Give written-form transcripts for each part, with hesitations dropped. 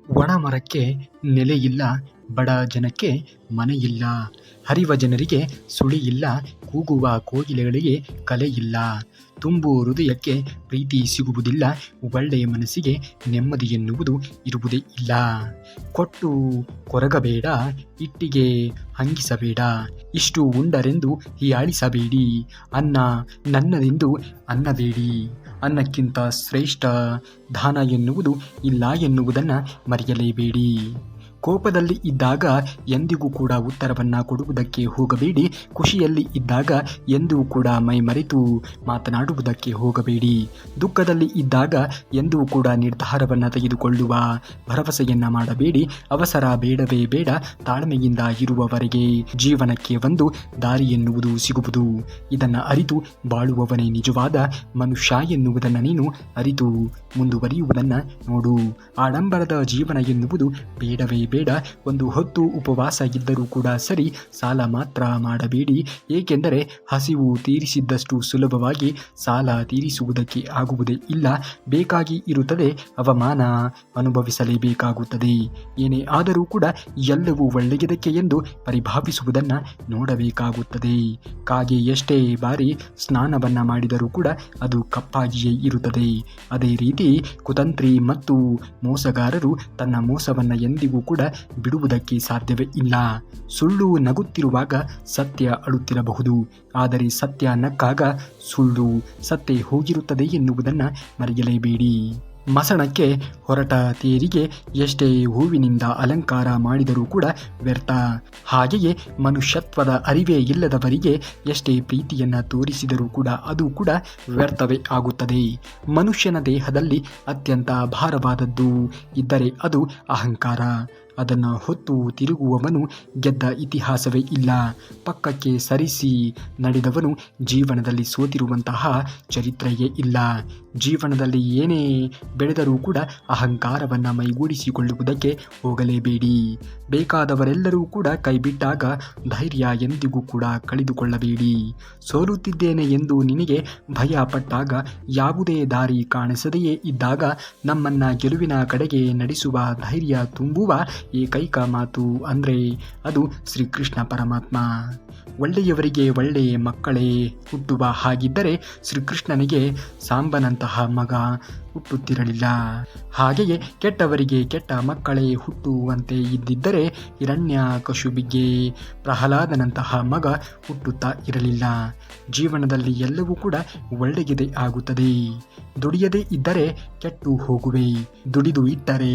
ಒಣ ಮರಕ್ಕೆ ನೆಲೆಯಿಲ್ಲ, ಬಡ ಜನಕ್ಕೆ ಮನೆಯಿಲ್ಲ, ಹರಿವ ಜನರಿಗೆ ಸುಳಿಯಿಲ್ಲ, ಕೂಗುವ ಕೋಗಿಲೆಗಳಿಗೆ ಕಲೆಯಿಲ್ಲ, ತುಂಬು ಹೃದಯಕ್ಕೆ ಪ್ರೀತಿ ಸಿಗುವುದಿಲ್ಲ, ಒಳ್ಳೆಯ ಮನಸ್ಸಿಗೆ ನೆಮ್ಮದಿ ಎನ್ನುವುದು ಇರುವುದೇ ಇಲ್ಲ. ಕೊಟ್ಟು ಕೊರಗಬೇಡ, ಇಟ್ಟಿಗೆ ಹಂಗಿಸಬೇಡ, ಇಷ್ಟು ಉಂಡರೆಂದು ಹೀಯಾಳಿಸಬೇಡಿ, ಅನ್ನ ನನ್ನದೆಂದು ಅನ್ನಬೇಡಿ, ಅನ್ನಕ್ಕಿಂತ ಶ್ರೇಷ್ಠ ದಾನ ಎನ್ನುವುದು ಇಲ್ಲ ಎನ್ನುವುದನ್ನು ಮರೆಯಲೇಬೇಡಿ. ಕೋಪದಲ್ಲಿ ಇದ್ದಾಗ ಎಂದಿಗೂ ಕೂಡ ಉತ್ತರವನ್ನು ಕೊಡುವುದಕ್ಕೆ ಹೋಗಬೇಡಿ. ಖುಷಿಯಲ್ಲಿ ಇದ್ದಾಗ ಎಂದೂ ಕೂಡ ಮೈ ಮರೆತು ಮಾತನಾಡುವುದಕ್ಕೆ ಹೋಗಬೇಡಿ. ದುಃಖದಲ್ಲಿ ಇದ್ದಾಗ ಎಂದೂ ಕೂಡ ನಿರ್ಧಾರವನ್ನು ತೆಗೆದುಕೊಳ್ಳುವ ಭರವಸೆಯನ್ನು ಮಾಡಬೇಡಿ. ಅವಸರ ಬೇಡವೇ ಬೇಡ, ತಾಳ್ಮೆಯಿಂದ ಇರುವವರೆಗೆ ಜೀವನಕ್ಕೆ ಒಂದು ದಾರಿ ಎನ್ನುವುದು ಸಿಗುವುದು. ಇದನ್ನು ಅರಿತು ಬಾಳುವವನೇ ನಿಜವಾದ ಮನುಷ್ಯ ಎನ್ನುವುದನ್ನು ನೀನು ಅರಿತು ಮುಂದುವರಿಯುವುದನ್ನು ನೋಡು. ಆಡಂಬರದ ಜೀವನ ಎನ್ನುವುದು ಬೇಡವೇ ಬೇಡ. ಒಂದು ಹೊತ್ತು ಉಪವಾಸ ಇದ್ದರೂ ಕೂಡ ಸರಿ, ಸಾಲ ಮಾತ್ರ ಮಾಡಬೇಡಿ. ಏಕೆಂದರೆ ಹಸಿವು ತೀರಿಸಿದ್ದಷ್ಟು ಸುಲಭವಾಗಿ ಸಾಲ ತೀರಿಸುವುದಕ್ಕೆ ಆಗುವುದೇ ಇಲ್ಲ. ಬೇಕಾಗಿ ಇರುತ್ತದೆ, ಅವಮಾನ ಅನುಭವಿಸಲೇಬೇಕಾಗುತ್ತದೆ. ಏನೇ ಆದರೂ ಕೂಡ ಎಲ್ಲವೂ ಒಳ್ಳೆಯದಕ್ಕೆ ಎಂದು ಪರಿಭಾವಿಸುವುದನ್ನು ನೋಡಬೇಕಾಗುತ್ತದೆ. ಕಾಗೆ ಎಷ್ಟೇ ಬಾರಿ ಸ್ನಾನವನ್ನು ಮಾಡಿದರೂ ಕೂಡ ಅದು ಕಪ್ಪಾಗಿಯೇ ಇರುತ್ತದೆ. ಅದೇ ರೀತಿ ಕುತಂತ್ರಿ ಮತ್ತು ಮೋಸಗಾರರು ತನ್ನ ಮೋಸವನ್ನು ಎಂದಿಗೂ ಕೂಡ ಬಿಡುವುದಕ್ಕೆ ಸಾಧ್ಯವೇ ಇಲ್ಲ. ಸುಳ್ಳು ನಗುತ್ತಿರುವಾಗ ಸತ್ಯ ಅಳುತ್ತಿರಬಹುದು, ಆದರೆ ಸತ್ಯ ನಕ್ಕಾಗ ಸುಳ್ಳು ಸತ್ತೇ ಹೋಗಿರುತ್ತದೆ ಎನ್ನುವುದನ್ನು ಮರೆಯಲೇಬೇಡಿ. ಮಸಣಕ್ಕೆ ಹೊರಟ ತೇರಿಗೆ ಎಷ್ಟೇ ಹೂವಿನಿಂದ ಅಲಂಕಾರ ಮಾಡಿದರೂ ಕೂಡ ವ್ಯರ್ಥ. ಹಾಗೆಯೇ ಮನುಷ್ಯತ್ವದ ಅರಿವೇ ಇಲ್ಲದವರಿಗೆ ಎಷ್ಟೇ ಪ್ರೀತಿಯನ್ನು ತೋರಿಸಿದರೂ ಕೂಡ ಅದು ಕೂಡ ವ್ಯರ್ಥವೇ ಆಗುತ್ತದೆ. ಮನುಷ್ಯನ ದೇಹದಲ್ಲಿ ಅತ್ಯಂತ ಭಾರವಾದದ್ದು ಇದ್ದರೆ ಅದು ಅಹಂಕಾರ. ಅದನ್ನು ಹೊತ್ತು ತಿರುಗುವವನು ಗೆದ್ದ ಇತಿಹಾಸವೇ ಇಲ್ಲ. ಪಕ್ಕಕ್ಕೆ ಸರಿಸಿ ನಡೆದವನು ಜೀವನದಲ್ಲಿ ಸೋತಿರುವಂತಹ ಚರಿತ್ರೆಯೇ ಇಲ್ಲ. ಜೀವನದಲ್ಲಿ ಏನೇ ಬೆಳೆದರೂ ಕೂಡ ಅಹಂಕಾರವನ್ನು ಮೈಗೂಡಿಸಿಕೊಳ್ಳುವುದಕ್ಕೆ ಹೋಗಲೇಬೇಡಿ. ಬೇಕಾದವರೆಲ್ಲರೂ ಕೂಡ ಕೈಬಿಟ್ಟಾಗ ಧೈರ್ಯ ಎಂದಿಗೂ ಕೂಡ ಕಳೆದುಕೊಳ್ಳಬೇಡಿ. ಸೋಲುತ್ತಿದ್ದೇನೆ ಎಂದು ನಿನಗೆ ಭಯ ಪಟ್ಟಾಗ, ಯಾವುದೇ ದಾರಿ ಕಾಣಿಸದೆಯೇ ಇದ್ದಾಗ ನಮ್ಮನ್ನು ಗೆಲುವಿನ ಕಡೆಗೆ ನಡೆಸುವ ಧೈರ್ಯ ತುಂಬುವ ಏಕೈಕ ಮಾತು ಅಂದರೆ ಅದು ಶ್ರೀಕೃಷ್ಣ ಪರಮಾತ್ಮ. ಒಳ್ಳೆಯವರಿಗೆ ಒಳ್ಳೆಯ ಮಕ್ಕಳೇ ಹುಟ್ಟುವ ಹಾಗಿದ್ದರೆ ಶ್ರೀಕೃಷ್ಣನಿಗೆ ಸಾಂಬನಂತಹ ಮಗ ಹುಟ್ಟುತ್ತಿರಲಿಲ್ಲ. ಹಾಗೆಯೇ ಕೆಟ್ಟವರಿಗೆ ಕೆಟ್ಟ ಮಕ್ಕಳೇ ಹುಟ್ಟುವಂತೆ ಇದ್ದಿದ್ದರೆ ಹಿರಣ್ಯಕಶಿಪುವಿಗೆ ಪ್ರಹ್ಲಾದನಂತಹ ಮಗ ಹುಟ್ಟುತ್ತಾ ಇರಲಿಲ್ಲ. ಜೀವನದಲ್ಲಿ ಎಲ್ಲವೂ ಕೂಡ ಒಳ್ಳೆಯದೇ ಆಗುತ್ತದೆ. ದುಡಿಯದೇ ಇದ್ದರೆ ಕೆಟ್ಟು ಹೋಗುವೆ, ದುಡಿದು ಇಟ್ಟರೆ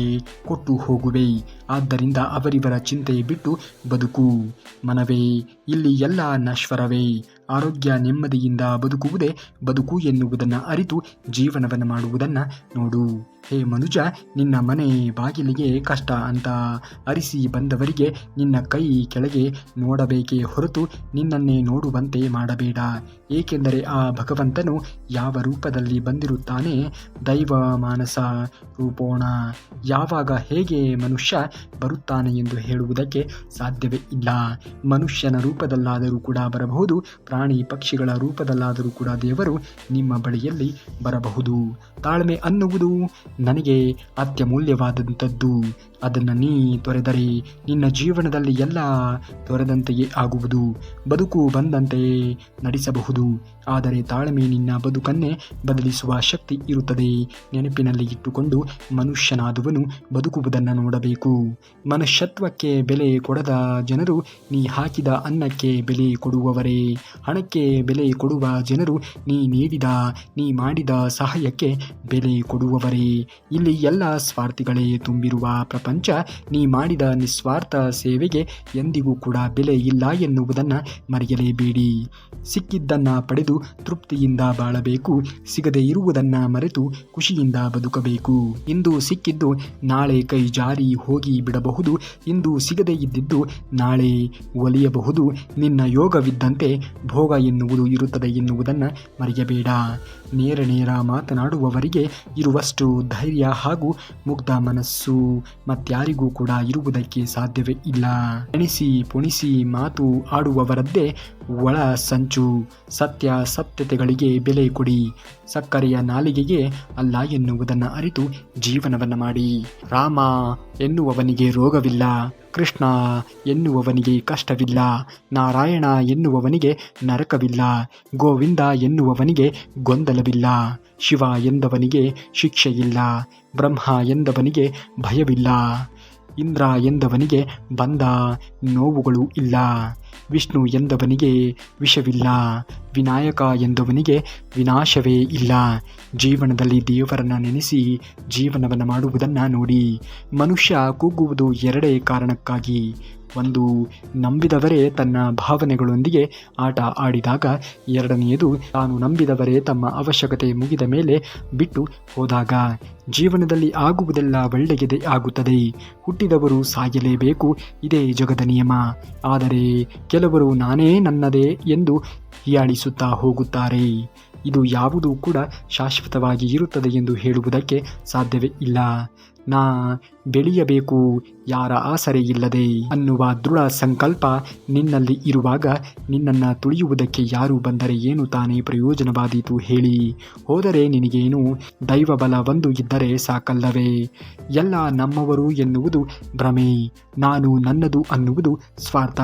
ಕೊಟ್ಟು ಹೋಗುವೆ. ಆದ್ದರಿಂದ ಅವರಿವರ ಚಿಂತೆ ಬಿಟ್ಟು ಬದುಕು. ಮನವೇ, ಇಲ್ಲಿ ಎಲ್ಲ ನಶ್ವರವೇ. ಆರೋಗ್ಯ ನೆಮ್ಮದಿಯಿಂದ ಬದುಕುವುದೇ ಬದುಕು ಎನ್ನುವುದನ್ನು ಅರಿತು ಜೀವನವನ್ನು ಮಾಡುವುದನ್ನು ನೋಡು. ಹೇ ಮನುಜ, ನಿನ್ನ ಮನೆ ಬಾಗಿಲಿಗೆ ಕಷ್ಟ ಅಂತ ಅರಿಸಿ ಬಂದವರಿಗೆ ನಿನ್ನ ಕೈ ಕೆಳಗೆ ನೋಡಬೇಕೇ ಹೊರತು ನಿನ್ನನ್ನೇ ನೋಡುವಂತೆ ಮಾಡಬೇಡ. ಏಕೆಂದರೆ ಆ ಭಗವಂತನು ಯಾವ ರೂಪದಲ್ಲಿ ಬಂದಿರುತ್ತಾನೆ, ದೈವ ಮಾನಸ ರೂಪೋಣ. ಯಾವಾಗ ಹೇಗೆ ಮನುಷ್ಯ ಬರುತ್ತಾನೆ ಎಂದು ಹೇಳುವುದಕ್ಕೆ ಸಾಧ್ಯವೇ ಇಲ್ಲ. ಮನುಷ್ಯನ ರೂಪದಲ್ಲಾದರೂ ಕೂಡ ಬರಬಹುದು, ಪ್ರಾಣಿ ಪಕ್ಷಿಗಳ ರೂಪದಲ್ಲಾದರೂ ಕೂಡ ದೇವರು ನಿಮ್ಮ ಬಳಿಯಲ್ಲಿ ಬರಬಹುದು. ತಾಳ್ಮೆ ಅನ್ನುವುದು ನನಗೆ ಅತ್ಯಮೂಲ್ಯವಾದಂಥದ್ದು. ಅದನ್ನು ನೀ ತೊರೆದರೆ ನಿನ್ನ ಜೀವನದಲ್ಲಿ ಎಲ್ಲ ತೊರೆದಂತೆಯೇ ಆಗುವುದು. ಬದುಕು ಬಂದಂತೆ ನಡೆಸಬಹುದು, ಆದರೆ ತಾಳ್ಮೆ ನಿನ್ನ ಬದುಕನ್ನೇ ಬದಲಿಸುವ ಶಕ್ತಿ ಇರುತ್ತದೆ. ನೆನಪಿನಲ್ಲಿ ಇಟ್ಟುಕೊಂಡು ಮನುಷ್ಯನಾದವನು ಬದುಕುವುದನ್ನು ನೋಡಬೇಕು. ಮನುಷ್ಯತ್ವಕ್ಕೆ ಬೆಲೆ ಕೊಡದ ಜನರು ನೀ ಹಾಕಿದ ಅನ್ನಕ್ಕೆ ಬೆಲೆ ಕೊಡುವವರೇ. ಹಣಕ್ಕೆ ಬೆಲೆ ಕೊಡುವ ಜನರು ನೀ ಮಾಡಿದ ಸಹಾಯಕ್ಕೆ ಬೆಲೆ ಕೊಡುವವರೇ. ಇಲ್ಲಿ ಎಲ್ಲ ಸ್ವಾರ್ಥಿಗಳೇ ತುಂಬಿರುವ ಪ್ರಪಂಚ. ನೀ ಮಾಡಿದ ನಿಸ್ವಾರ್ಥ ಸೇವೆಗೆ ಎಂದಿಗೂ ಕೂಡ ಬೆಲೆ ಇಲ್ಲ ಎನ್ನುವುದನ್ನು ಮರೆಯಲೇಬೇಡಿ. ಸಿಕ್ಕಿದ್ದನ್ನು ಪಡೆದು ತೃಪ್ತಿಯಿಂದ ಬಾಳಬೇಕು. ಸಿಗದೇ ಇರುವುದನ್ನು ಮರೆತು ಖುಷಿಯಿಂದ ಬದುಕಬೇಕು. ಇಂದು ಸಿಕ್ಕಿದ್ದು ನಾಳೆ ಕೈ ಜಾರಿ ಹೋಗಿ ಬಿಡಬಹುದು. ಇಂದು ಸಿಗದೇ ಇದ್ದಿದ್ದು ನಾಳೆ ಒಲಿಯಬಹುದು. ನಿನ್ನ ಯೋಗವಿದ್ದಂತೆ ಭೋಗ ಎನ್ನುವುದು ಇರುತ್ತದೆ ಎನ್ನುವುದನ್ನು ಮರೆಯಬೇಡ. ನೇರ ಮಾತನಾಡುವವರಿಗೆ ಇರುವಷ್ಟು ಧೈರ್ಯ ಹಾಗೂ ಮುಗ್ಧ ಮನಸ್ಸು ಮತ್ಯಾರಿಗೂ ಕೂಡ ಇರುವುದಕ್ಕೆ ಸಾಧ್ಯವೇ ಇಲ್ಲ. ಎಣಿಸಿ ಪುಣಿಸಿ ಮಾತು ಆಡುವವರದ್ದೇ ಒಳ ಸಂಚು. ಸತ್ಯತೆಗಳಿಗೆ ಬೆಲೆ ಕೊಡಿ. ಸಕ್ಕರೆಯ ನಾಲಿಗೆಗೆ ಅಲ್ಲ ಎನ್ನುವುದನ್ನು ಅರಿತು ಜೀವನವನ್ನು ಮಾಡಿ. ರಾಮ ಎನ್ನುವವನಿಗೆ ರೋಗವಿಲ್ಲ, ಕೃಷ್ಣ ಎನ್ನುವವನಿಗೆ ಕಷ್ಟವಿಲ್ಲ, ನಾರಾಯಣ ಎನ್ನುವವನಿಗೆ ನರಕವಿಲ್ಲ, ಗೋವಿಂದ ಎನ್ನುವವನಿಗೆ ಗೊಂದಲವಿಲ್ಲ, ಶಿವ ಎಂದವನಿಗೆ ಶಿಕ್ಷೆಯಿಲ್ಲ, ಬ್ರಹ್ಮ ಎಂದವನಿಗೆ ಭಯವಿಲ್ಲ, ಇಂದ್ರ ಎಂದವನಿಗೆ ಬಂದ ನೋವುಗಳು ಇಲ್ಲ, ವಿಷ್ಣು ಎಂದವನಿಗೆ ವಿಷವಿಲ್ಲ, ವಿನಾಯಕ ಎಂದವನಿಗೆ ವಿನಾಶವೇ ಇಲ್ಲ. ಜೀವನದಲ್ಲಿ ದೇವರನ್ನು ನೆನೆಸಿ ಜೀವನವನ್ನು ಮಾಡುವುದನ್ನು ನೋಡಿ. ಮನುಷ್ಯ ಕೂಗುವುದು ಎರಡೇ ಕಾರಣಕ್ಕಾಗಿ. ಒಂದು, ನಂಬಿದವರೇ ತನ್ನ ಭಾವನೆಗಳೊಂದಿಗೆ ಆಟ ಆಡಿದಾಗ. ಎರಡನೆಯದು, ತಾನು ನಂಬಿದವರೇ ತಮ್ಮ ಅವಶ್ಯಕತೆ ಮುಗಿದ ಮೇಲೆ ಬಿಟ್ಟು ಹೋದಾಗ. ಜೀವನದಲ್ಲಿ ಆಗುವುದೆಲ್ಲ ಒಳ್ಳೆಯದೇ ಆಗುತ್ತದೆ. ಹುಟ್ಟಿದವರು ಸಾಯಲೇಬೇಕು, ಇದೇ ಜಗದ ನಿಯಮ. ಆದರೆ ಕೆಲವರು ನಾನೇ ನನ್ನದೇ ಎಂದು ಹೀಯಾಳಿಸುತ್ತಾ ಹೋಗುತ್ತಾರೆ. ಇದು ಯಾವುದೂ ಕೂಡ ಶಾಶ್ವತವಾಗಿ ಇರುತ್ತದೆ ಎಂದು ಹೇಳುವುದಕ್ಕೆ ಸಾಧ್ಯವೇ ಇಲ್ಲ. ನಾ ಬೆಳೆಯಬೇಕು ಯಾರ ಆಸರೆ ಇಲ್ಲದೆ ಅನ್ನುವ ದೃಢ ಸಂಕಲ್ಪ ನಿನ್ನಲ್ಲಿ ಇರುವಾಗ ನಿನ್ನನ್ನು ತುಳಿಯುವುದಕ್ಕೆ ಯಾರು ಬಂದರೆ ಏನು ತಾನೇ ಪ್ರಯೋಜನವಾದೀತು ಹೇಳಿ. ಹೋದರೆ ನಿನಗೇನು, ದೈವ ಬಲ ಒಂದು ಇದ್ದರೆ ಸಾಕಲ್ಲವೇ. ಎಲ್ಲ ನಮ್ಮವರು ಎನ್ನುವುದು ಭ್ರಮೆ. ನಾನು ನನ್ನದು ಅನ್ನುವುದು ಸ್ವಾರ್ಥ.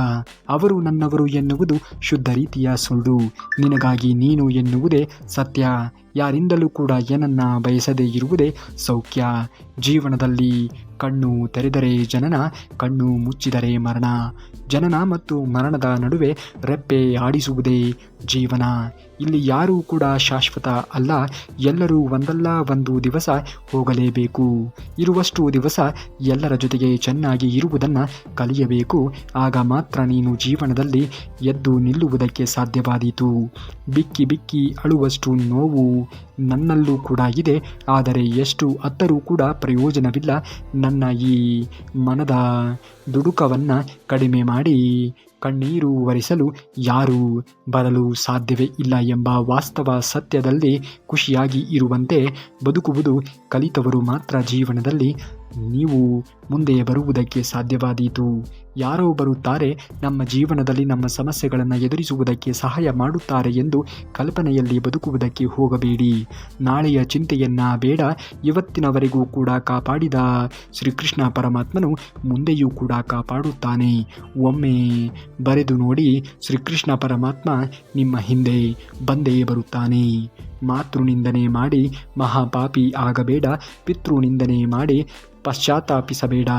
ಅವರು ನನ್ನವರು ಎನ್ನುವುದು ಶುದ್ಧ ರೀತಿಯ ಸುಳ್ಳು. ನಿನಗಾಗಿ ನೀನು ಎನ್ನುವುದೇ ಸತ್ಯ. ಯಾರಿಂದಲೂ ಕೂಡ ಏನನ್ನ ಬಯಸದೇ ಇರುವುದೇ ಸೌಖ್ಯ. ಜೀವನದಲ್ಲಿ ಕಣ್ಣು ತೆರೆದರೆ ಜನನ, ಕಣ್ಣು ಮುಚ್ಚಿದರೆ ಮರಣ. ಜನನ ಮತ್ತು ಮರಣದ ನಡುವೆ ರೆಪ್ಪೆ ಆಡಿಸುವುದೇ ಜೀವನ. ಇಲ್ಲಿ ಯಾರೂ ಕೂಡ ಶಾಶ್ವತ ಅಲ್ಲ. ಎಲ್ಲರೂ ಒಂದಲ್ಲ ಒಂದು ದಿವಸ ಹೋಗಲೇಬೇಕು. ಇರುವಷ್ಟು ದಿವಸ ಎಲ್ಲರ ಜೊತೆಗೆ ಚೆನ್ನಾಗಿ ಇರುವುದನ್ನು ಕಲಿಯಬೇಕು. ಆಗ ಮಾತ್ರ ನೀನು ಜೀವನದಲ್ಲಿ ಎದ್ದು ನಿಲ್ಲುವುದಕ್ಕೆ ಸಾಧ್ಯವಾದೀತು. ಬಿಕ್ಕಿ ಬಿಕ್ಕಿ ಅಳುವಷ್ಟು ನೋವು ನನ್ನಲ್ಲೂ ಕೂಡ ಇದೆ. ಆದರೆ ಎಷ್ಟು ಅತ್ತರೂ ಕೂಡ ಪ್ರಯೋಜನವಿಲ್ಲ. ನನ್ನ ಈ ಮನದ ದುಡುಕವನ್ನು ಕಡಿಮೆ ಮಾಡಿ ಕಣ್ಣೀರು ಒರೆಸಲು ಯಾರೂ ಬರಲು ಸಾಧ್ಯವೇ ಇಲ್ಲ ಎಂಬ ವಾಸ್ತವ ಸತ್ಯದಲ್ಲಿ ಖುಷಿಯಾಗಿ ಇರುವಂತೆ ಬದುಕುವುದು ಕಲಿತವರು ಮಾತ್ರ ಜೀವನದಲ್ಲಿ ನೀವು ಮುಂದೆ ಬರುವುದಕ್ಕೆ ಸಾಧ್ಯವಾದೀತು. ಯಾರೋ ಬರುತ್ತಾರೆ, ನಮ್ಮ ಜೀವನದಲ್ಲಿ ನಮ್ಮ ಸಮಸ್ಯೆಗಳನ್ನು ಎದುರಿಸುವುದಕ್ಕೆ ಸಹಾಯ ಮಾಡುತ್ತಾರೆ ಎಂದು ಕಲ್ಪನೆಯಲ್ಲಿ ಬದುಕುವುದಕ್ಕೆ ಹೋಗಬೇಡಿ. ನಾಳೆಯ ಚಿಂತೆಯನ್ನು ಬೇಡ. ಇವತ್ತಿನವರೆಗೂ ಕೂಡ ಕಾಪಾಡಿದ ಶ್ರೀಕೃಷ್ಣ ಪರಮಾತ್ಮನು ಮುಂದೆಯೂ ಕೂಡ ಕಾಪಾಡುತ್ತಾನೆ. ಒಮ್ಮೆ ಬರೆದು ನೋಡಿ, ಶ್ರೀಕೃಷ್ಣ ಪರಮಾತ್ಮ ನಿಮ್ಮ ಹಿಂದೆ ಬಂದೇ ಬರುತ್ತಾನೆ. ಮಾತೃನಿಂದನೆ ಮಾಡಿ ಮಹಾಪಾಪಿ ಆಗಬೇಡ. ಪಿತೃನಿಂದನೆ ಮಾಡಿ ಪಶ್ಚಾತ್ತಾಪಿಸಬೇಡ.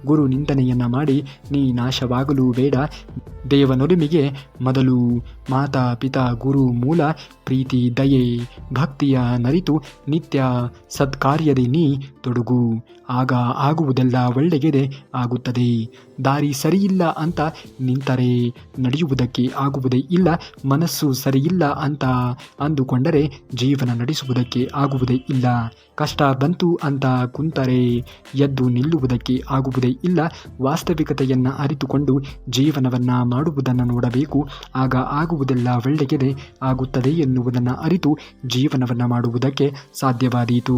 ಗುರು ನಿಂದನೆಯನ್ನು ಮಾಡಿ ನೀ ನಾಶವಾಗಲೂ ಬೇಡ. ದೇವನೊಲುಮೆಗೆ ಮೊದಲು ಮಾತಾ ಪಿತಾ ಗುರು ಮೂಲ. ಪ್ರೀತಿ ದಯೆ ಭಕ್ತಿಯ ನರಿತು ನಿತ್ಯ ಸತ್ಕಾರ್ಯದೆ ನೀ ತೊಡಗು. ಆಗ ಆಗುವುದೆಲ್ಲ ಒಳ್ಳೆಯದೇ ಆಗುತ್ತದೆ. ದಾರಿ ಸರಿಯಿಲ್ಲ ಅಂತ ನಿಂತರೆ ನಡೆಯುವುದಕ್ಕೆ ಆಗುವುದೇ ಇಲ್ಲ. ಮನಸ್ಸು ಸರಿಯಿಲ್ಲ ಅಂತ ಅಂದುಕೊಂಡರೆ ಜೀವನ ನಡೆಸುವುದಕ್ಕೆ ಆಗುವುದೇ ಇಲ್ಲ. ಕಷ್ಟ ಬಂತು ಅಂತ ಕುಂತರೆ ಎದ್ದು ನಿಲ್ಲುವುದಕ್ಕೆ ಆಗುವುದೇ ಇಲ್ಲ. ವಾಸ್ತವಿಕತೆಯನ್ನು ಅರಿತುಕೊಂಡು ಜೀವನವನ್ನು ಮಾಡುವುದನ್ನು ನೋಡಬೇಕು. ಆಗ ಆಗುವುದೆಲ್ಲ ಒಳ್ಳೆಯದೇ ಆಗುತ್ತದೆ ಎನ್ನುವುದನ್ನು ಅರಿತು ಜೀವನವನ್ನು ಮಾಡುವುದಕ್ಕೆ ಸಾಧ್ಯವಾದೀತು.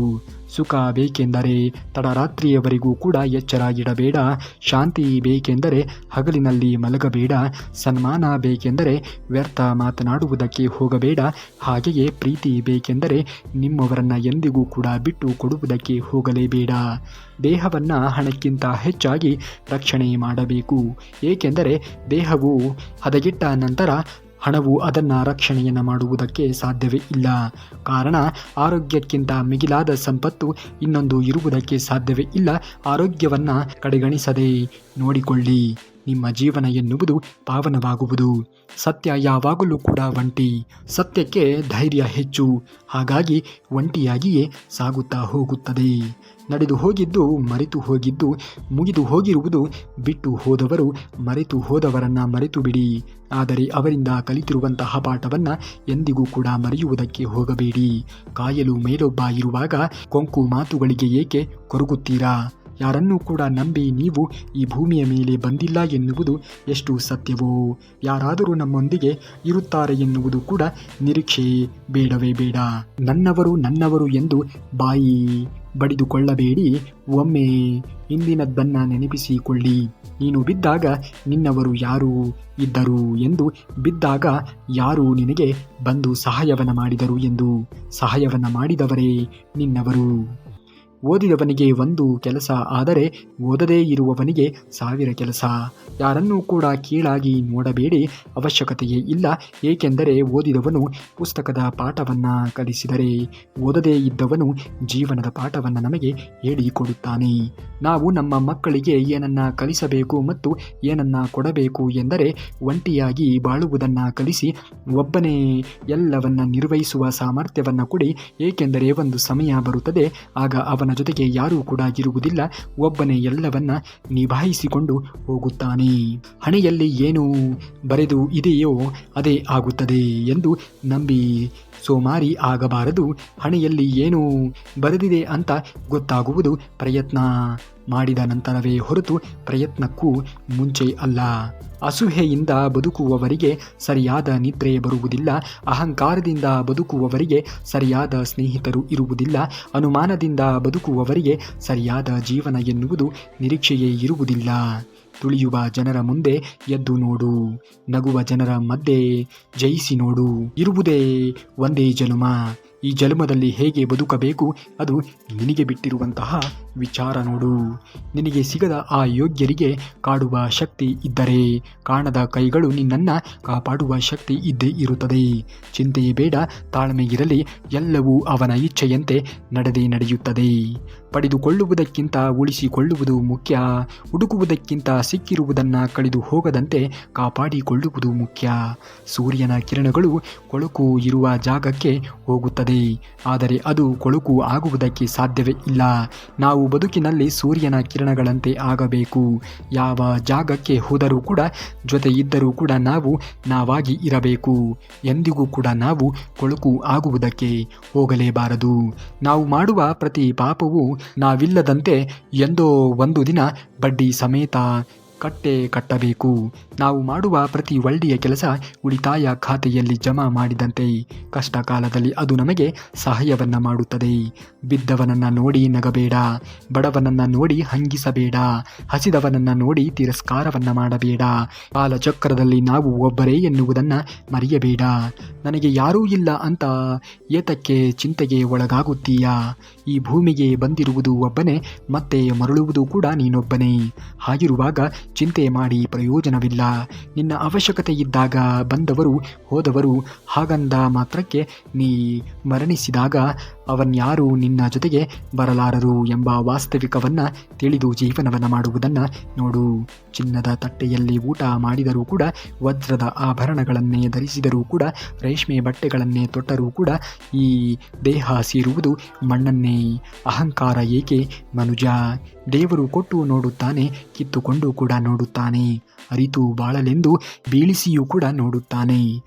ಸುಖ ಬೇಕೆಂದರೆ ತಡರಾತ್ರಿಯವರೆಗೂ ಕೂಡ ಎಚ್ಚರಾಗಿಡಬೇಡ. ಶಾಂತಿ ಬೇಕೆಂದರೆ ಹಗಲಿನಲ್ಲಿ ಮಲಗಬೇಡ. ಸನ್ಮಾನ ಬೇಕೆಂದರೆ ವ್ಯರ್ಥ ಮಾತನಾಡುವುದಕ್ಕೆ ಹೋಗಬೇಡ. ಹಾಗೆಯೇ ಪ್ರೀತಿ ಬೇಕೆಂದರೆ ನಿಮ್ಮವರನ್ನು ಎಂದಿಗೂ ಕೂಡ ಬಿಟ್ಟು ಕೊಡುವುದಕ್ಕೆ ಹೋಗಲೇಬೇಡ. ದೇಹವನ್ನು ಹಣಕ್ಕಿಂತ ಹೆಚ್ಚಾಗಿ ರಕ್ಷಣೆ ಮಾಡಬೇಕು. ಏಕೆಂದರೆ ದೇಹವು ಹದಗೆಟ್ಟ ನಂತರ ಹಣವು ಅದನ್ನು ರಕ್ಷಣೆಯನ್ನು ಮಾಡುವುದಕ್ಕೆ ಸಾಧ್ಯವೇ ಇಲ್ಲ. ಕಾರಣ ಆರೋಗ್ಯಕ್ಕಿಂತ ಮಿಗಿಲಾದ ಸಂಪತ್ತು ಇನ್ನೊಂದು ಇರುವುದಕ್ಕೆ ಸಾಧ್ಯವೇ ಇಲ್ಲ. ಆರೋಗ್ಯವನ್ನು ಕಡೆಗಣಿಸದೆ ನೋಡಿಕೊಳ್ಳಿ. ನಿಮ್ಮ ಜೀವನ ಎನ್ನುವುದು ಪಾವನವಾಗುವುದು. ಸತ್ಯ ಯಾವಾಗಲೂ ಕೂಡ ಒಂಟಿ. ಸತ್ಯಕ್ಕೆ ಧೈರ್ಯ ಹೆಚ್ಚು. ಹಾಗಾಗಿ ಒಂಟಿಯಾಗಿಯೇ ಸಾಗುತ್ತಾ ಹೋಗುತ್ತದೆ. ನಡೆದು ಹೋಗಿದ್ದು ಮರೆತು ಹೋಗಿದ್ದು ಮುಗಿದು ಹೋಗಿರುವುದು. ಬಿಟ್ಟು ಹೋದವರು ಮರೆತು ಹೋದವರನ್ನು ಮರೆತು ಬಿಡಿ. ಆದರೆ ಅವರಿಂದ ಕಲಿತಿರುವಂತಹ ಪಾಠವನ್ನು ಎಂದಿಗೂ ಕೂಡ ಮರೆಯುವುದಕ್ಕೆ ಹೋಗಬೇಡಿ. ಕಾಯಲು ಮೇಲೊಬ್ಬ ಇರುವಾಗ ಕೊಂಕು ಮಾತುಗಳಿಗೆ ಏಕೆ ಕೊರಗುತ್ತೀರಾ? ಯಾರನ್ನೂ ಕೂಡ ನಂಬಿ ನೀವು ಈ ಭೂಮಿಯ ಮೇಲೆ ಬಂದಿಲ್ಲ ಎನ್ನುವುದು ಎಷ್ಟು ಸತ್ಯವೋ, ಯಾರಾದರೂ ನಮ್ಮೊಂದಿಗೆ ಇರುತ್ತಾರೆ ಎನ್ನುವುದು ಕೂಡ ನಿರೀಕ್ಷೆ ಬೇಡವೇ ಬೇಡ. ನನ್ನವರು ನನ್ನವರು ಎಂದು ಬಾಯಿ ಬಡಿದುಕೊಳ್ಳಬೇಡಿ. ಒಮ್ಮೆ ಹಿಂದಿನದ್ದನ್ನು ನೆನಪಿಸಿಕೊಳ್ಳಿ. ನೀನು ಬಿದ್ದಾಗ ನಿನ್ನವರು ಯಾರು ಇದ್ದರು ಎಂದು, ಬಿದ್ದಾಗ ಯಾರು ನಿನಗೆ ಬಂದು ಸಹಾಯವನ್ನು ಮಾಡಿದರು ಎಂದು. ಸಹಾಯವನ್ನು ಮಾಡಿದವರೇ ನಿನ್ನವರು. ಓದಿದವನಿಗೆ ಒಂದು ಕೆಲಸ ಆದರೆ ಓದದೇ ಇರುವವನಿಗೆ 1000 ಕೆಲಸ. ಯಾರನ್ನೂ ಕೂಡ ಕೀಳಾಗಿ ನೋಡಬೇಡಿ, ಅವಶ್ಯಕತೆಯೇ ಇಲ್ಲ. ಏಕೆಂದರೆ ಓದಿದವನು ಪುಸ್ತಕದ ಪಾಠವನ್ನು ಕಲಿಸಿದರೆ ಓದದೇ ಇದ್ದವನು ಜೀವನದ ಪಾಠವನ್ನು ನಮಗೆ ಹೇಳಿಕೊಡುತ್ತಾನೆ. ನಾವು ನಮ್ಮ ಮಕ್ಕಳಿಗೆ ಏನನ್ನ ಕಲಿಸಬೇಕು ಮತ್ತು ಏನನ್ನ ಕೊಡಬೇಕು ಎಂದರೆ ಒಂಟಿಯಾಗಿ ಬಾಳುವುದನ್ನು ಕಲಿಸಿ ಒಬ್ಬನೇ ಎಲ್ಲವನ್ನ ನಿರ್ವಹಿಸುವ ಸಾಮರ್ಥ್ಯವನ್ನು ಕೊಡಿ. ಏಕೆಂದರೆ ಒಂದು ಸಮಯ ಬರುತ್ತದೆ, ಆಗ ಅವನ ಜೊತೆಗೆ ಯಾರೂ ಕೂಡ ಇರುವುದಿಲ್ಲ. ಒಬ್ಬನೇ ಎಲ್ಲವನ್ನ ನಿಭಾಯಿಸಿಕೊಂಡು ಹೋಗುತ್ತಾನೆ. ಹಣೆಯಲ್ಲಿ ಏನು ಬರೆದು ಇದೆಯೋ ಅದೇ ಆಗುತ್ತದೆ ಎಂದು ನಂಬಿ ಸೋಮಾರಿ ಆಗಬಾರದು. ಹಣೆಯಲ್ಲಿ ಏನು ಬರೆದಿದೆ ಅಂತ ಗೊತ್ತಾಗುವುದು ಪ್ರಯತ್ನ ಮಾಡಿದ ನಂತರವೇ ಹೊರತು ಪ್ರಯತ್ನಕ್ಕೂ ಮುಂಚೆ ಅಲ್ಲ. ಅಸೂಹೆಯಿಂದ ಬದುಕುವವರಿಗೆ ಸರಿಯಾದ ನಿದ್ರೆ ಬರುವುದಿಲ್ಲ. ಅಹಂಕಾರದಿಂದ ಬದುಕುವವರಿಗೆ ಸರಿಯಾದ ಸ್ನೇಹಿತರು ಇರುವುದಿಲ್ಲ. ಅನುಮಾನದಿಂದ ಬದುಕುವವರಿಗೆ ಸರಿಯಾದ ಜೀವನ ಎನ್ನುವುದು ನಿರೀಕ್ಷೆಯೇ ಇರುವುದಿಲ್ಲ. ತುಳಿಯುವ ಜನರ ಮುಂದೆ ಎದ್ದು ನೋಡು, ನಗುವ ಜನರ ಮಧ್ಯೆ ಜಯಿಸಿ ನೋಡು. ಇರುವುದೇ ಒಂದೇ ಜನುಮ. ಈ ಜನ್ಮದಲ್ಲಿ ಹೇಗೆ ಬದುಕಬೇಕು ಅದು ನಿನಗೆ ಬಿಟ್ಟಿರುವಂತಹ ವಿಚಾರ ನೋಡು. ನಿನಗೆ ಸಿಗದ ಆ ಯೋಗ್ಯರಿಗೆ ಕಾಡುವ ಶಕ್ತಿ ಇದ್ದರೆ ಕಾಣದ ಕೈಗಳು ನಿನ್ನನ್ನು ಕಾಪಾಡುವ ಶಕ್ತಿ ಇದ್ದೇ ಇರುತ್ತದೆ. ಚಿಂತೆಯೇ ಬೇಡ, ತಾಳ್ಮೆ ಇರಲಿ. ಎಲ್ಲವೂ ಅವನ ಇಚ್ಛೆಯಂತೆ ನಡೆಯುತ್ತದೆ. ಪಡೆದುಕೊಳ್ಳುವುದಕ್ಕಿಂತ ಉಳಿಸಿಕೊಳ್ಳುವುದು ಮುಖ್ಯ. ಹುಡುಕುವುದಕ್ಕಿಂತ ಸಿಕ್ಕಿರುವುದನ್ನು ಕಳೆದು ಹೋಗದಂತೆ ಕಾಪಾಡಿಕೊಳ್ಳುವುದು ಮುಖ್ಯ. ಸೂರ್ಯನ ಕಿರಣಗಳು ಕೊಳಕು ಇರುವ ಜಾಗಕ್ಕೆ ಹೋಗುತ್ತದೆ, ಆದರೆ ಅದು ಕೊಳಕು ಆಗುವುದಕ್ಕೆ ಸಾಧ್ಯವೇ ಇಲ್ಲ. ನಾವು ಬದುಕಿನಲ್ಲಿ ಸೂರ್ಯನ ಕಿರಣಗಳಂತೆ ಆಗಬೇಕು. ಯಾವ ಜಾಗಕ್ಕೆ ಹೋದರೂ ಕೂಡ, ಜೊತೆ ಇದ್ದರೂ ಕೂಡ ನಾವು ನಾವಾಗಿ ಇರಬೇಕು. ಎಂದಿಗೂ ಕೂಡ ನಾವು ಕೊಳಕು ಆಗುವುದಕ್ಕೆ ಹೋಗಲೇಬಾರದು. ನಾವು ಮಾಡುವ ಪ್ರತಿ ಪಾಪವೂ ನಾವಿಲ್ಲದಂತೆ ಎಂದೋ ಒಂದು ದಿನ ಬಡ್ಡಿ ಸಮೇತ ಕಟ್ಟಬೇಕು. ನಾವು ಮಾಡುವ ಪ್ರತಿ ಒಳ್ಳೆಯ ಕೆಲಸ ಉಳಿತಾಯ ಖಾತೆಯಲ್ಲಿ ಜಮಾ ಮಾಡಿದಂತೆ ಕಷ್ಟ ಕಾಲದಲ್ಲಿ ಅದು ನಮಗೆ ಸಹಾಯವನ್ನು ಮಾಡುತ್ತದೆ. ಬಿದ್ದವನನ್ನು ನೋಡಿ ನಗಬೇಡ, ಬಡವನನ್ನು ನೋಡಿ ಹಂಗಿಸಬೇಡ, ಹಸಿದವನನ್ನು ನೋಡಿ ತಿರಸ್ಕಾರವನ್ನು ಮಾಡಬೇಡ. ಕಾಲಚಕ್ರದಲ್ಲಿ ನಾವು ಒಬ್ಬರೇ ಎನ್ನುವುದನ್ನು ಮರೆಯಬೇಡ. ನನಗೆ ಯಾರೂ ಇಲ್ಲ ಅಂತ ಏತಕ್ಕೆ ಚಿಂತೆಗೆ ಒಳಗಾಗುತ್ತೀಯಾ? ಈ ಭೂಮಿಗೆ ಬಂದಿರುವುದು ಒಬ್ಬನೇ, ಮತ್ತೆ ಮರಳುವುದು ಕೂಡ ನೀನೊಬ್ಬನೇ. ಹಾಗಿರುವಾಗ ಚಿಂತೆ ಮಾಡಿ ಪ್ರಯೋಜನವಿಲ್ಲ. ನಿನ್ನ ಅವಶ್ಯಕತೆ ಇದ್ದಾಗ ಬಂದವರು ಹೋದವರು. ಹಾಗಂದ ಮಾತ್ರಕ್ಕೆ ನೀ ಮರಣಿಸಿದಾಗ ಅವನ್ಯಾರೂ ನಿನ್ನ ಜೊತೆಗೆ ಬರಲಾರರು ಎಂಬ ವಾಸ್ತವಿಕವನ್ನು ತಿಳಿದು ಜೀವನವನ್ನು ಮಾಡುವುದನ್ನು ನೋಡು. ಚಿನ್ನದ ತಟ್ಟೆಯಲ್ಲಿ ಊಟ ಮಾಡಿದರೂ ಕೂಡ, ವಜ್ರದ ಆಭರಣಗಳನ್ನೇ ಧರಿಸಿದರೂ ಕೂಡ, ರೇಷ್ಮೆ ಬಟ್ಟೆಗಳನ್ನೇ ತೊಟ್ಟರೂ ಕೂಡ ಈ ದೇಹ ಸೇರುವುದು ಮಣ್ಣನ್ನೇ. ಅಹಂಕಾರ ಏಕೆ ಮನುಜ? ದೇವರು ಕೊಟ್ಟು ನೋಡುತ್ತಾನೆ, ಕಿತ್ತುಕೊಂಡು ಕೂಡ ನೋಡುತ್ತಾನೆ. ಅರಿತು ಬಾಳಲೆಂದು ಬೀಳಿಸಿಯೂ ಕೂಡ ನೋಡುತ್ತಾನೆ.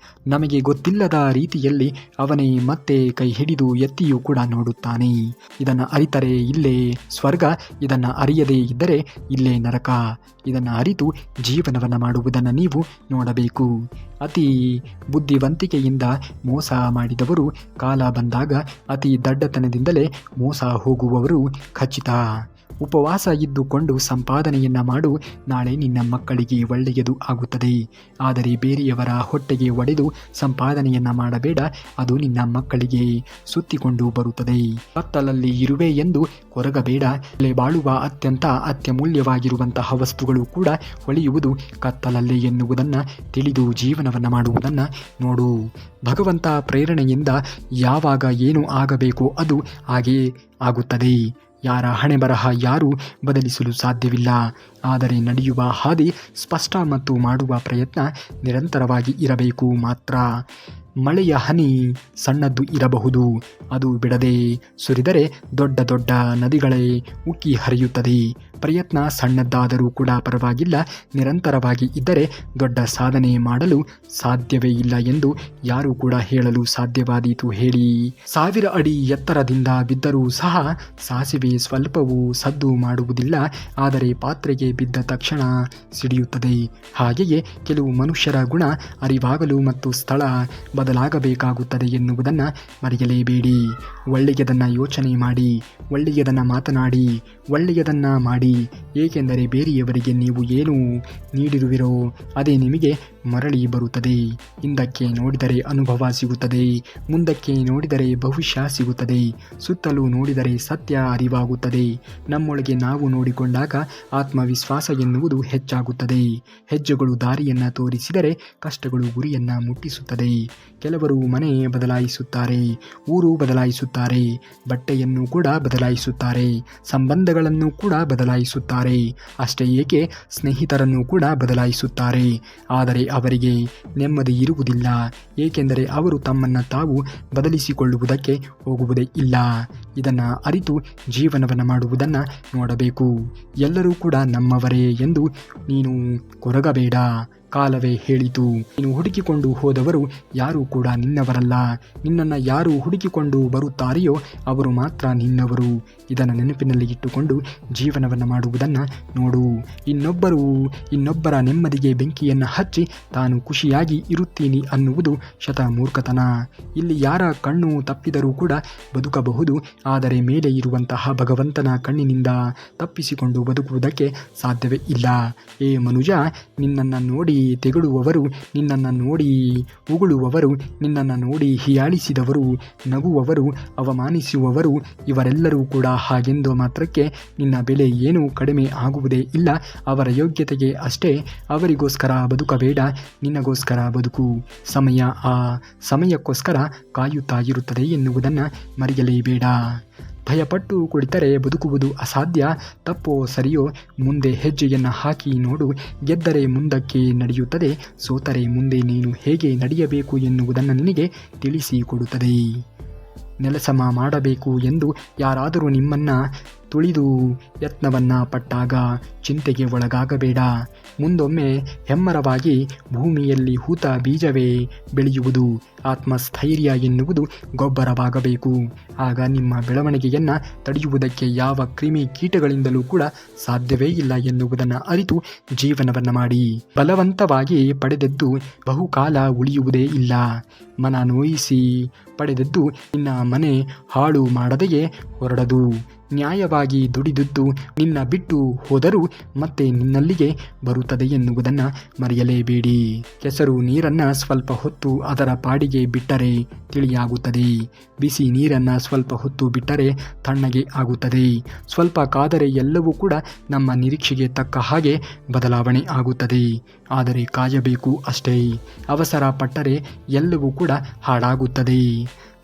ನಮಗೆ ಗೊತ್ತಿಲ್ಲದ ರೀತಿಯಲ್ಲಿ ಅವನೇ ಮತ್ತೆ ಕೈ ಹಿಡಿದು ಎತ್ತಿಯೂ ಕೂಡ ನೋಡುತ್ತಾನೆ. ಇದನ್ನು ಅರಿತರೆ ಇಲ್ಲೇ ಸ್ವರ್ಗ, ಇದನ್ನು ಅರಿಯದೇ ಇದ್ದರೆ ಇಲ್ಲೇ ನರಕ. ಇದನ್ನು ಅರಿತು ಜೀವನವನ್ನು ಮಾಡುವುದನ್ನು ನೀವು ನೋಡಬೇಕು. ಅತಿ ಬುದ್ಧಿವಂತಿಕೆಯಿಂದ ಮೋಸ ಮಾಡಿದವರು ಕಾಲ ಬಂದಾಗ ಅತಿ ದಡ್ಡತನದಿಂದಲೇ ಮೋಸ ಹೋಗುವವರು ಖಚಿತ. ಉಪವಾಸ ಇದ್ದುಕೊಂಡು ಸಂಪಾದನೆಯನ್ನು ಮಾಡು, ನಾಳೆ ನಿನ್ನ ಮಕ್ಕಳಿಗೆ ಒಳ್ಳೆಯದು ಆಗುತ್ತದೆ. ಆದರೆ ಬೇರೆಯವರ ಹೊಟ್ಟೆಗೆ ಒಡೆದು ಸಂಪಾದನೆಯನ್ನು ಮಾಡಬೇಡ, ಅದು ನಿನ್ನ ಮಕ್ಕಳಿಗೆ ಸುತ್ತಿಕೊಂಡು ಬರುತ್ತದೆ. ಕತ್ತಲಲ್ಲಿ ಇರುವೆ ಎಂದು ಕೊರಗಬೇಡ. ಬಾಳುವ ಅತ್ಯಂತ ಅತ್ಯಮೂಲ್ಯವಾಗಿರುವಂತಹ ವಸ್ತುಗಳು ಕೂಡ ಹೊಳೆಯುವುದು ಕತ್ತಲಲ್ಲೇ ಎನ್ನುವುದನ್ನು ತಿಳಿದು ಜೀವನವನ್ನು ಮಾಡುವುದನ್ನು ನೋಡು. ಭಗವಂತ ಪ್ರೇರಣೆಯಿಂದ ಯಾವಾಗ ಏನು ಆಗಬೇಕೋ ಅದು ಹಾಗೇ ಆಗುತ್ತದೆ. ಯಾರ ಹಣೆ ಬರಹ ಯಾರೂ ಬದಲಿಸಲು ಸಾಧ್ಯವಿಲ್ಲ. ಆದರೆ ನಡೆಯುವ ಹಾದಿ ಸ್ಪಷ್ಟ ಮತ್ತು ಮಾಡುವ ಪ್ರಯತ್ನ ನಿರಂತರವಾಗಿ ಇರಬೇಕು ಮಾತ್ರ. ಮಳೆಯ ಹನಿ ಸಣ್ಣದ್ದು ಇರಬಹುದು, ಅದು ಬಿಡದೆ ಸುರಿದರೆ ದೊಡ್ಡ ದೊಡ್ಡ ನದಿಗಳೇ ಉಕ್ಕಿ ಹರಿಯುತ್ತದೆ. ಪ್ರಯತ್ನ ಸಣ್ಣದ್ದಾದರೂ ಕೂಡ ಪರವಾಗಿಲ್ಲ, ನಿರಂತರವಾಗಿ ಇದ್ದರೆ ದೊಡ್ಡ ಸಾಧನೆ ಮಾಡಲು ಸಾಧ್ಯವೇ ಇಲ್ಲ ಎಂದು ಯಾರೂ ಕೂಡ ಹೇಳಲು ಸಾಧ್ಯವಾದೀತು ಹೇಳಿ. 1000 ಅಡಿ ಎತ್ತರದಿಂದ ಬಿದ್ದರೂ ಸಹ ಸಾಸಿವೆ ಸ್ವಲ್ಪವೂ ಸದ್ದು ಮಾಡುವುದಿಲ್ಲ, ಆದರೆ ಪಾತ್ರೆಗೆ ಬಿದ್ದ ತಕ್ಷಣ ಸಿಡಿಯುತ್ತದೆ. ಹಾಗೆಯೇ ಕೆಲವು ಮನುಷ್ಯರ ಗುಣ ಅರಿವಾಗಲು ಮತ್ತು ಸ್ಥಳ ಬದಲಾಗಬೇಕಾಗುತ್ತದೆ ಎನ್ನುವುದನ್ನು ಮರೆಯಲೇಬೇಡಿ. ಒಳ್ಳೆಯದನ್ನು ಯೋಚನೆ ಮಾಡಿ, ಒಳ್ಳೆಯದನ್ನು ಮಾತನಾಡಿ, ಒಳ್ಳೆಯದನ್ನು ಮಾಡಿ. ಏಕೆಂದರೆ ಬೇರೆಯವರಿಗೆ ನೀವು ಏನು ನೀಡಿರುವಿರೋ ಅದೇ ನಿಮಗೆ ಮರಳಿ ಬರುತ್ತದೆ. ಹಿಂದಕ್ಕೆ ನೋಡಿದರೆ ಅನುಭವ ಸಿಗುತ್ತದೆ, ಮುಂದಕ್ಕೆ ನೋಡಿದರೆ ಭವಿಷ್ಯ ಸಿಗುತ್ತದೆ, ಸುತ್ತಲೂ ನೋಡಿದರೆ ಸತ್ಯ ಅರಿವಾಗುತ್ತದೆ. ನಮ್ಮೊಳಗೆ ನಾವು ನೋಡಿಕೊಂಡಾಗ ಆತ್ಮವಿಶ್ವಾಸ ಎನ್ನುವುದು ಹೆಚ್ಚಾಗುತ್ತದೆ. ಹೆಜ್ಜೆಗಳು ದಾರಿಯನ್ನು ತೋರಿಸಿದರೆ ಕಷ್ಟಗಳು ಗುರಿಯನ್ನು ಮುಟ್ಟಿಸುತ್ತದೆ. ಕೆಲವರು ಮನೆ ಬದಲಾಯಿಸುತ್ತಾರೆ, ಊರು ಬದಲಾಯಿಸುತ್ತಾರೆ, ಬಟ್ಟೆಯನ್ನು ಕೂಡ ಬದಲಾಯಿಸುತ್ತಾರೆ, ಸಂಬಂಧಗಳನ್ನು ಕೂಡ ಬದಲಾಯಿಸುತ್ತಾರೆ. ಅಷ್ಟೇ ಏಕೆ, ಸ್ನೇಹಿತರನ್ನು ಕೂಡ ಬದಲಾಯಿಸುತ್ತಾರೆ. ಆದರೆ ಅವರಿಗೆ ನೆಮ್ಮದಿ ಇರುವುದಿಲ್ಲ, ಏಕೆಂದರೆ ಅವರು ತಮ್ಮನ್ನು ತಾವು ಬದಲಿಸಿಕೊಳ್ಳುವುದಕ್ಕೆ ಹೋಗುವುದೇ ಇಲ್ಲ. ಇದನ್ನು ಅರಿತು ಜೀವನವನ್ನು ಮಾಡುವುದನ್ನು ನೋಡಬೇಕು. ಎಲ್ಲರೂ ಕೂಡ ನಮ್ಮವರೇ ಎಂದು ನೀನು ಕೊರಗಬೇಡ. ಕಾಲವೇ ಹೇಳಿತು, ನೀನು ಹುಡುಕಿಕೊಂಡು ಹೋದವರು ಯಾರೂ ಕೂಡ ನಿನ್ನವರಲ್ಲ. ನಿನ್ನನ್ನು ಯಾರು ಹುಡುಕಿಕೊಂಡು ಬರುತ್ತಾರೆಯೋ ಅವರು ಮಾತ್ರ ನಿನ್ನವರು. ಇದನ್ನು ನೆನಪಿನಲ್ಲಿ ಇಟ್ಟುಕೊಂಡು ಜೀವನವನ್ನು ಮಾಡುವುದನ್ನು ನೋಡು. ಇನ್ನೊಬ್ಬರ ನೆಮ್ಮದಿಗೆ ಬೆಂಕಿಯನ್ನು ಹಚ್ಚಿ ತಾನು ಖುಷಿಯಾಗಿ ಇರುತ್ತೀನಿ ಅನ್ನುವುದು ಶತಮೂರ್ಖತನ. ಇಲ್ಲಿ ಯಾರ ಕಣ್ಣು ತಪ್ಪಿದರೂ ಕೂಡ ಬದುಕಬಹುದು, ಆದರೆ ಮೇಲೆ ಇರುವಂತಹ ಭಗವಂತನ ಕಣ್ಣಿನಿಂದ ತಪ್ಪಿಸಿಕೊಂಡು ಬದುಕುವುದಕ್ಕೆ ಸಾಧ್ಯವೇ ಇಲ್ಲ. ಏ ಮನುಜ, ನಿನ್ನನ್ನು ನೋಡಿ ತೆಗಳುವವರು, ನಿನ್ನನ್ನು ನೋಡಿ ಉಗುಳುವವರು, ನಿನ್ನನ್ನು ನೋಡಿ ಹೀಯಾಳಿಸಿದವರು, ನಗುವವರು, ಅವಮಾನಿಸುವವರು, ಇವರೆಲ್ಲರೂ ಕೂಡ ಹಾಗೆಂದು ಮಾತ್ರಕ್ಕೆ ನಿನ್ನ ಬೆಲೆ ಏನೂ ಕಡಿಮೆ ಆಗುವುದೇ ಇಲ್ಲ. ಅವರ ಯೋಗ್ಯತೆಗೆ ಅಷ್ಟೇ. ಅವರಿಗೋಸ್ಕರ ಬದುಕಬೇಡ, ನಿನ್ನಗೋಸ್ಕರ ಬದುಕು. ಸಮಯ ಆ ಸಮಯಕ್ಕೋಸ್ಕರ ಕಾಯುತ್ತಾ ಇರುತ್ತದೆ ಎನ್ನುವುದನ್ನು ಮರೆಯಲೇಬೇಡ. ಭಯಪಟ್ಟು ಕುಳಿತರೆ ಬದುಕುವುದು ಅಸಾಧ್ಯ. ತಪ್ಪೋ ಸರಿಯೋ ಮುಂದೆ ಹೆಜ್ಜೆಯನ್ನು ಹಾಕಿ ನೋಡು. ಗೆದ್ದರೆ ಮುಂದಕ್ಕೆ ನಡೆಯುತ್ತದೆ, ಸೋತರೆ ಮುಂದೆ ನೀನು ಹೇಗೆ ನಡೆಯಬೇಕು ಎನ್ನುವುದನ್ನು ನಿನಗೆ ತಿಳಿಸಿಕೊಡುತ್ತದೆ. ನೆಲಸಮ ಮಾಡಬೇಕು ಎಂದು ಯಾರಾದರೂ ನಿಮ್ಮನ್ನು ತುಳಿದು ಯತ್ನವನ್ನು ಪಟ್ಟಾಗ ಚಿಂತೆಗೆ ಒಳಗಾಗಬೇಡ. ಮುಂದೊಮ್ಮೆ ಹೆಮ್ಮರವಾಗಿ ಭೂಮಿಯಲ್ಲಿ ಹೂತ ಬೀಜವೇ ಬೆಳೆಯುವುದು. ಆತ್ಮಸ್ಥೈರ್ಯ ಎನ್ನುವುದು ಗೊಬ್ಬರವಾಗಬೇಕು. ಆಗ ನಿಮ್ಮ ಬೆಳವಣಿಗೆಯನ್ನು ತಡೆಯುವುದಕ್ಕೆ ಯಾವ ಕ್ರಿಮಿ ಕೀಟಗಳಿಂದಲೂ ಕೂಡ ಸಾಧ್ಯವೇ ಇಲ್ಲ ಎನ್ನುವುದನ್ನು ಅರಿತು ಜೀವನವನ್ನು ಮಾಡಿ. ಬಲವಂತವಾಗಿ ಪಡೆದದ್ದು ಬಹುಕಾಲ ಉಳಿಯುವುದೇ ಇಲ್ಲ. ಮನ ನೋಯಿಸಿ ಪಡೆದದ್ದು ನಿನ್ನ ಮನೆ ಹಾಳು ಮಾಡದೆಯೇ ಹೊರಡದು. ನ್ಯಾಯವಾಗಿ ದುಡಿದದ್ದು ನಿನ್ನ ಬಿಟ್ಟು ಹೋದರೂ ಮತ್ತೆ ನಿನ್ನಲ್ಲಿಗೆ ಬರುತ್ತದೆ ಎನ್ನುವುದನ್ನು ಮರೆಯಲೇಬೇಡಿ. ಕೆಸರು ನೀರನ್ನು ಸ್ವಲ್ಪ ಹೊತ್ತು ಅದರ ಪಾಡಿಗೆ ಬಿಟ್ಟರೆ ತಿಳಿಯಾಗುತ್ತದೆ. ಬಿಸಿ ನೀರನ್ನು ಸ್ವಲ್ಪ ಹೊತ್ತು ಬಿಟ್ಟರೆ ತಣ್ಣಗೆ ಆಗುತ್ತದೆ. ಸ್ವಲ್ಪ ಕಾದರೆ ಎಲ್ಲವೂ ಕೂಡ ನಮ್ಮ ನಿರೀಕ್ಷೆಗೆ ತಕ್ಕ ಹಾಗೆ ಬದಲಾವಣೆ ಆಗುತ್ತದೆ. ಆದರೆ ಕಾಯಬೇಕು ಅಷ್ಟೇ. ಅವಸರ ಪಟ್ಟರೆ ಎಲ್ಲವೂ ಕೂಡ ಹಾಳಾಗುತ್ತದೆ.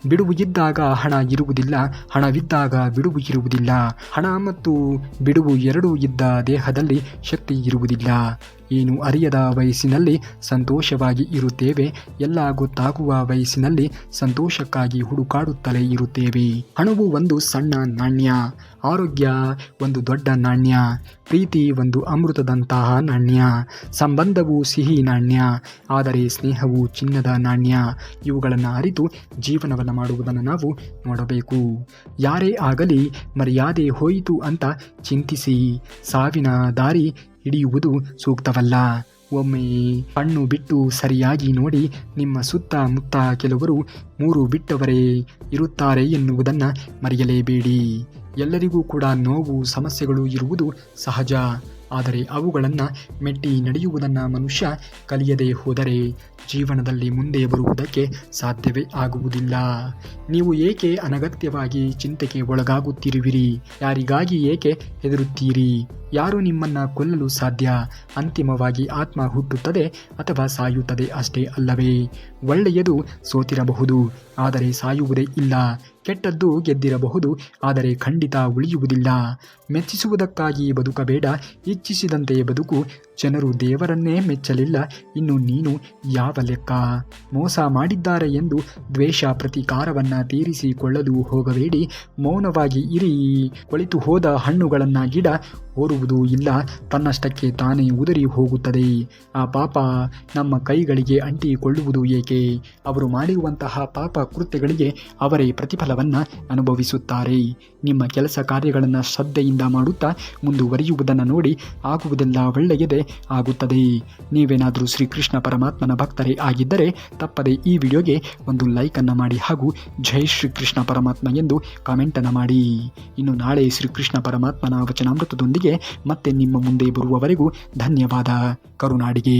ಬಿಡುವು ಇದ್ದಾಗ ಹಣ ಇರುವುದಿಲ್ಲ, ಹಣವಿದ್ದಾಗ ಬಿಡುವು ಇರುವುದಿಲ್ಲ. ಹಣ ಮತ್ತು ಬಿಡುವು ಎರಡೂ ಇದ್ದ ದೇಹದಲ್ಲಿ ಶಕ್ತಿ ಇರುವುದಿಲ್ಲ. ಏನು ಅರಿಯದ ವಯಸ್ಸಿನಲ್ಲಿ ಸಂತೋಷವಾಗಿ ಇರುತ್ತೇವೆ, ಎಲ್ಲ ಗೊತ್ತಾಗುವ ವಯಸ್ಸಿನಲ್ಲಿ ಸಂತೋಷಕ್ಕಾಗಿ ಹುಡುಕಾಡುತ್ತಲೇ ಇರುತ್ತೇವೆ. ಹಣವು ಒಂದು ಸಣ್ಣ ನಾಣ್ಯ, ಆರೋಗ್ಯ ಒಂದು ದೊಡ್ಡ ನಾಣ್ಯ, ಪ್ರೀತಿ ಒಂದು ಅಮೃತದಂತಹ ನಾಣ್ಯ, ಸಂಬಂಧವು ಸಿಹಿ ನಾಣ್ಯ, ಆದರೆ ಸ್ನೇಹವು ಚಿನ್ನದ ನಾಣ್ಯ. ಇವುಗಳನ್ನು ಅರಿತು ಜೀವನವನ್ನು ಮಾಡುವುದನ್ನು ನಾವು ನೋಡಬೇಕು. ಯಾರೇ ಆಗಲಿ ಮರ್ಯಾದೆ ಹೋಯಿತು ಅಂತ ಚಿಂತಿಸಿ ಸಾವಿನ ದಾರಿ ಹಿಡಿಯುವುದು ಸೂಕ್ತವಲ್ಲ. ಒಮ್ಮೆ ಕಣ್ಣು ಬಿಟ್ಟು ಸರಿಯಾಗಿ ನೋಡಿ. ನಿಮ್ಮ ಸುತ್ತಮುತ್ತ ಕೆಲವರು ಮೂರು ಬಿಟ್ಟವರೇ ಇರುತ್ತಾರೆ ಎನ್ನುವುದನ್ನು ಮರೆಯಲೇಬೇಡಿ. ಎಲ್ಲರಿಗೂ ಕೂಡ ನೋವು ಸಮಸ್ಯೆಗಳು ಇರುವುದು ಸಹಜ. ಆದರೆ ಅವುಗಳನ್ನು ಮೆಟ್ಟಿ ನಡೆಯುವುದನ್ನು ಮನುಷ್ಯ ಕಲಿಯದೇ ಹೋದರೆ ಜೀವನದಲ್ಲಿ ಮುಂದೆ ಬರುವುದಕ್ಕೆ ಸಾಧ್ಯವೇ ಆಗುವುದಿಲ್ಲ. ನೀವು ಏಕೆ ಅನಗತ್ಯವಾಗಿ ಚಿಂತೆಗೆ ಒಳಗಾಗುತ್ತಿರುವಿರಿ? ಯಾರಿಗಾಗಿ ಏಕೆ ಹೆದರುತ್ತೀರಿ? ಯಾರು ನಿಮ್ಮನ್ನು ಕೊಲ್ಲಲು ಸಾಧ್ಯ? ಅಂತಿಮವಾಗಿ ಆತ್ಮ ಹುಟ್ಟುತ್ತದೆ ಅಥವಾ ಸಾಯುತ್ತದೆ ಅಷ್ಟೇ ಅಲ್ಲವೇ? ಒಳ್ಳೆಯದು ಸೋತಿರಬಹುದು, ಆದರೆ ಸಾಯುವುದೇ ಇಲ್ಲ. ಕೆಟ್ಟದ್ದು ಗೆದ್ದಿರಬಹುದು, ಆದರೆ ಖಂಡಿತ ಉಳಿಯುವುದಿಲ್ಲ. ಮೆಚ್ಚಿಸುವುದಕ್ಕಾಗಿ ಬದುಕಬೇಡ, ಇಚ್ಛಿಸಿದಂತೆ ಬದುಕು. ಜನರು ದೇವರನ್ನೇ ಮೆಚ್ಚಲಿಲ್ಲ, ಇನ್ನು ನೀನು ಯಾವ ಲೆಕ್ಕ? ಮೋಸ ಮಾಡಿದ್ದಾರೆ ಎಂದು ದ್ವೇಷ ಪ್ರತೀಕಾರವನ್ನ ತೀರಿಸಿಕೊಳ್ಳಲು ಹೋಗಬೇಡಿ, ಮೌನವಾಗಿ ಇರಿ. ಕೊಳಿತು ಹೋದ ಹಣ್ಣುಗಳನ್ನ ಗಿಡ ಓರುವುದೂ ಇಲ್ಲ, ತನ್ನಷ್ಟಕ್ಕೆ ತಾನೇ ಉದುರಿ ಹೋಗುತ್ತದೆ. ಆ ಪಾಪ ನಮ್ಮ ಕೈಗಳಿಗೆ ಅಂಟಿಕೊಳ್ಳುವುದು ಏಕೆ? ಅವರು ಮಾಡಿರುವಂತಹ ಪಾಪ ಕೃತ್ಯಗಳಿಗೆ ಅವರೇ ಪ್ರತಿಫಲವನ್ನು ಅನುಭವಿಸುತ್ತಾರೆ. ನಿಮ್ಮ ಕೆಲಸ ಕಾರ್ಯಗಳನ್ನು ಶ್ರದ್ಧೆಯಿಂದ ಮಾಡುತ್ತಾ ಮುಂದುವರಿಯುವುದನ್ನು ನೋಡಿ ಆಗುವುದೆಲ್ಲ ಒಳ್ಳೆಯದೇ ಆಗುತ್ತದೆ. ನೀವೇನಾದರೂ ಶ್ರೀಕೃಷ್ಣ ಪರಮಾತ್ಮನ ಭಕ್ತರೇ ಆಗಿದ್ದರೆ ತಪ್ಪದೆ ಈ ವಿಡಿಯೋಗೆ ಒಂದು ಲೈಕನ್ನು ಮಾಡಿ ಹಾಗೂ ಜೈ ಶ್ರೀಕೃಷ್ಣ ಪರಮಾತ್ಮ ಎಂದು ಕಾಮೆಂಟನ್ನು ಮಾಡಿ. ಇನ್ನು ನಾಳೆ ಶ್ರೀಕೃಷ್ಣ ಪರಮಾತ್ಮನ ವಚನಾಮೃತದೊಂದಿಗೆ ಮತ್ತೆ ನಿಮ್ಮ ಮುಂದೆ ಬರುವವರೆಗೂ ಧನ್ಯವಾದ. ಕರುನಾಡಿಗೆ.